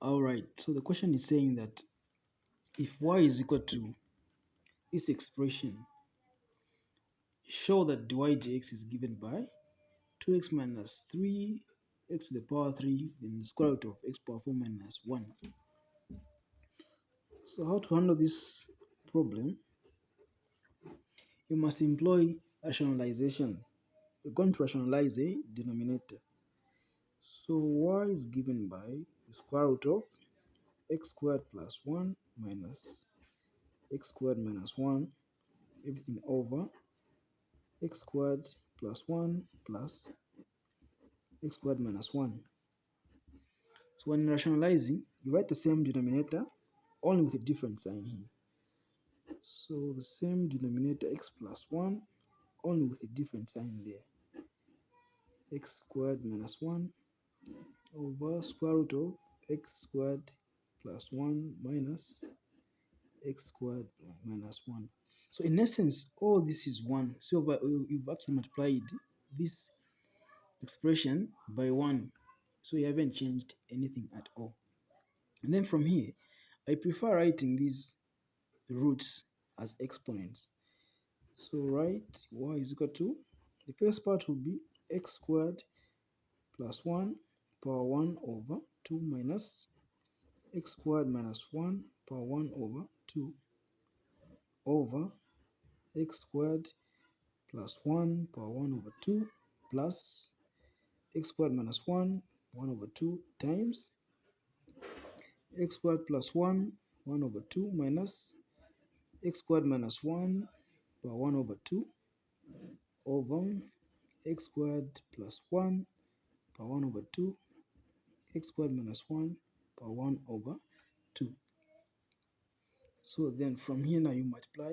All right, so the question is saying that if y is equal to this expression, show that dy dx is given by 2x minus 3 x to the power 3 then the square root of x power 4 minus 1. So how to handle this problem? You must employ rationalization. You're going to rationalize a denominator. So y is given by the square root of x squared plus 1 minus x squared minus 1, everything over x squared plus 1 plus x squared minus 1. So when rationalizing, you write the same denominator, only with a different sign here. So the same denominator x plus 1, only with a different sign there. X squared minus 1 over square root of x squared plus 1 minus x squared minus 1. So in essence, all this is 1. So you've actually multiplied this expression by 1. So you haven't changed anything at all. And then from here, I prefer writing these roots as exponents. So write y is equal to, the first part will be x squared plus 1 power 1 over 2 minus x squared minus 1 power 1 over 2 over x squared plus 1 power 1 over 2 plus x squared minus 1 1 over 2 times x squared plus 1 1 over 2 minus x squared minus 1 power 1 over 2 over x squared plus 1 power 1 over 2 x squared minus 1 power 1 over 2. So then from here now you multiply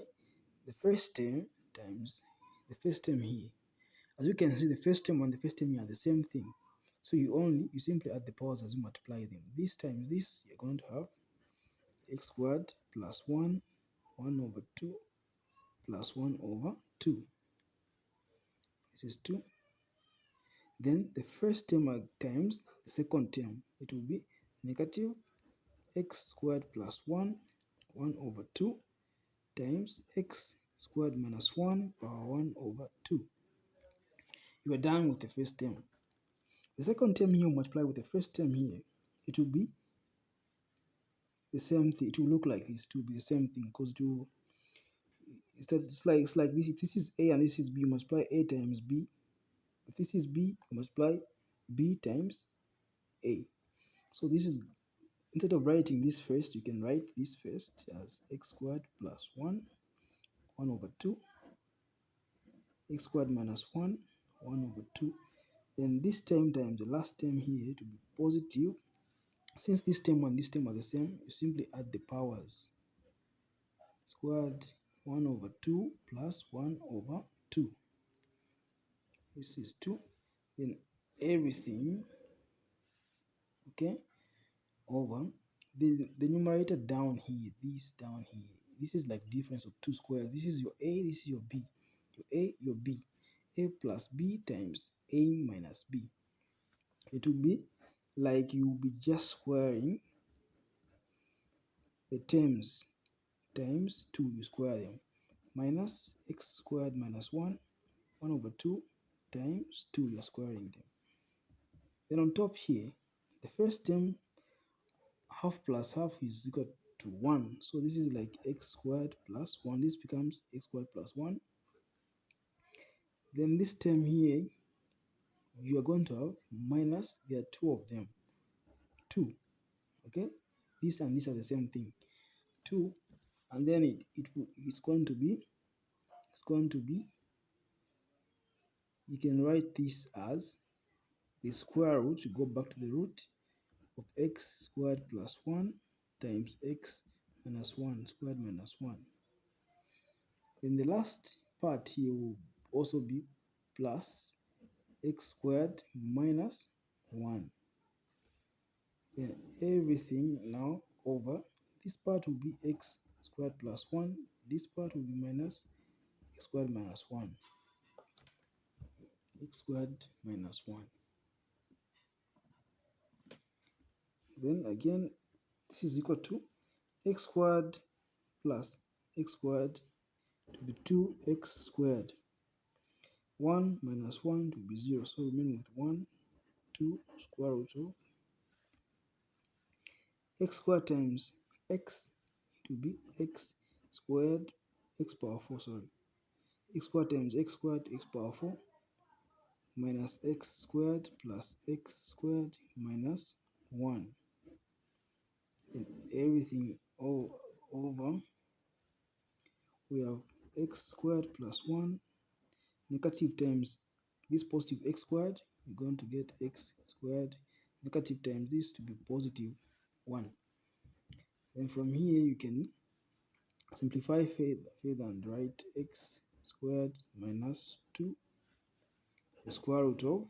the first term times the first term here. As you can see, the first term and the first term here are the same thing. So you simply add the powers as you multiply them. This times this, you're going to have x squared plus 1 1 over 2 plus 1 over 2. This is 2. Then the first term times the second term, it will be negative x squared plus 1 1 over 2 times x squared minus 1 power 1 over 2. You are done with the first term. The second term here will multiply with the first term here. It will be the same thing. It will look like this. It will be the same thing because it's like this. If this is a and this is b, you multiply a times b. If this is b, you multiply b times a. So this is, instead of writing this first, you can write this first as x squared plus 1 1 over 2 x squared minus 1 1 over 2. Then this term times the last term here to be positive. Since this term and this term are the same, you simply add the powers. Squared 1 over 2 plus 1 over 2. This is 2. Then everything, okay, over the numerator down here, this down here. This is like difference of two squares. This is your a, this is your b. Your a, your b. A plus b times a minus b. It will be like you will be just squaring the terms times 2, you square them, minus x squared minus 1 1 over 2 times 2, you are squaring them. Then on top here, the first term, half plus half is equal to 1. So this is like x squared plus 1. This becomes x squared plus 1. Then this term here, you are going to have minus, there are two of them. 2. Okay? This and this are the same thing. 2. And then it's going to be, you can write this as the square root, you go back to the root of x squared plus 1 times x minus 1 squared minus 1. Then the last part here will also be plus x squared minus 1. Then everything now over, this part will be x squared plus 1, this part will be minus x squared minus 1. X squared minus 1. Then again, This is equal to x squared plus x squared to be 2x squared. 1 minus 1 to be 0, so remain with 1, 2 square root of x squared times x to be x squared, x power 4, sorry. X squared times x squared, x power 4, minus x squared plus x squared minus 1. And everything all over, we have x squared plus 1, negative times this positive x squared, you're going to get x squared, negative times this to be positive 1. And from here you can simplify further and write x squared minus 2 the square root of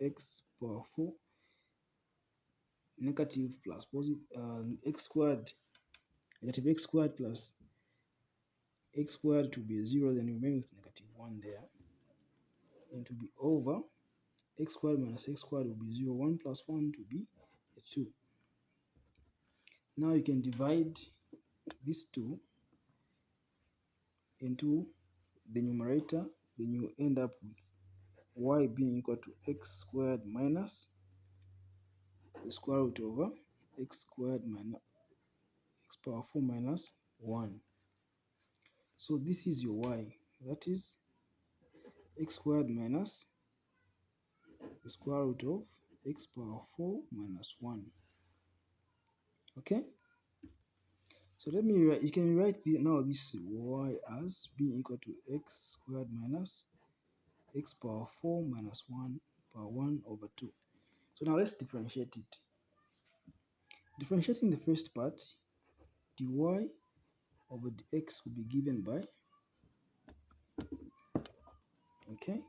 x power 4 negative plus positive x squared, negative x squared plus x squared to be 0, then remain with negative 1 there, and to be over x squared minus x squared will be 0, 1 plus 1 to be 2. Now you can divide these two into the numerator, then you end up with y being equal to x squared minus the square root over x squared minus x power 4 minus 1. So this is your y, that is x squared minus the square root of x power 4 minus 1. Okay, so let me write, you can write now this y as being equal to x squared minus x power 4 minus 1 power 1 over 2. So now let's differentiate it. Differentiating the first part, dy over dx will be given by, okay,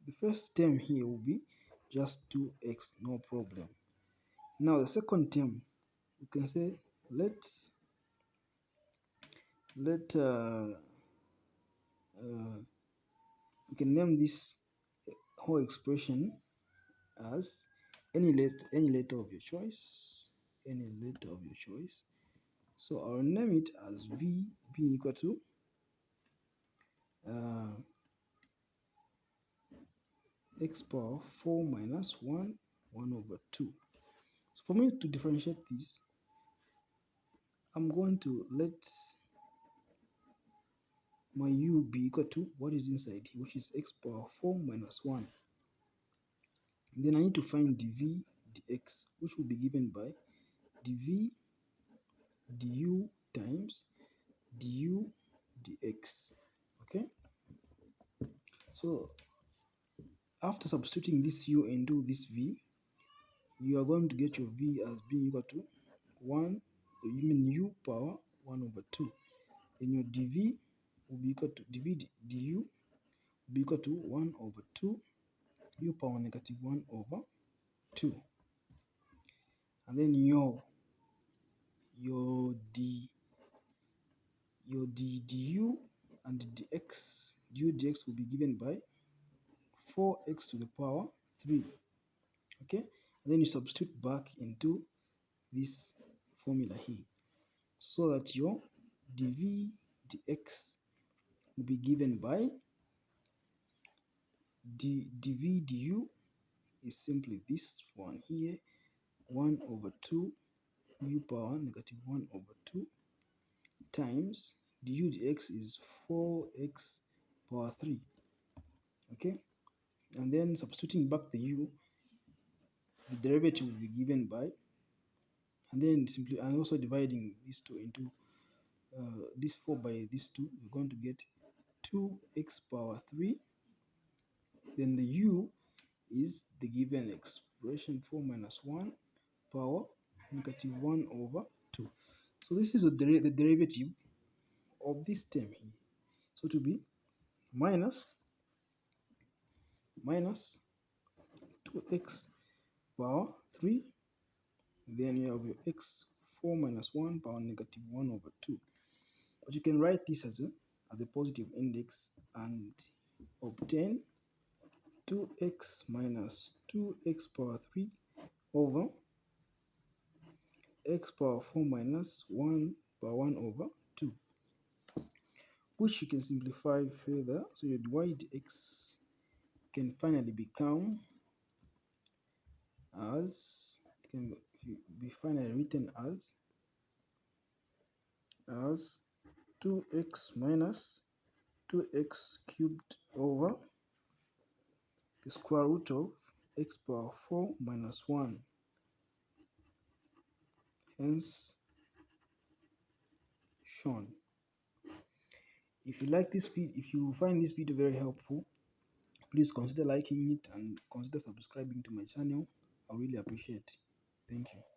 the first term here will be just 2x, no problem. Now the second term, you can say let you can name this whole expression as any letter of your choice, any letter of your choice. So I'll name it as v being equal to x power 4 minus 1 over 2. So for me to differentiate this, I'm going to let my u be equal to what is inside here, which is x power 4 minus 1. Then I need to find dv dx, which will be given by dv du times du dx. Okay, so after substituting this u into this v, you are going to get your v as being equal to 1, you mean u power 1 over 2. Then your dv will be equal to dv du will be equal to 1 over 2 u power negative 1 over 2. And then your d du and du dx will be given by 4x to the power 3. Okay, and then you substitute back into this formula here, so that your dv dx will be given by dv du is simply this one here, 1 over 2 u power negative 1 over 2 times du dx is 4x power 3. Okay, and then substituting back the u, the derivative will be given by, and then simply, and also dividing these two into this 4 by this 2, we're going to get 2x power 3. Then the u is the given expression 4 minus 1 power negative 1 over 2. So this is the derivative of this term here. So to be minus 2x power 3, then you have your x 4 minus 1 power negative 1 over 2. But you can write this as a positive index and obtain 2x minus 2x power 3 over x power 4 minus 1 power 1 over 2, which you can simplify further. So your y dx can finally become as, can be finally written as 2x minus 2x cubed over the square root of x power 4 minus 1. Hence shown. If you like this video, if you find this video very helpful, please consider liking it and consider subscribing to my channel. I really appreciate it. Thank you.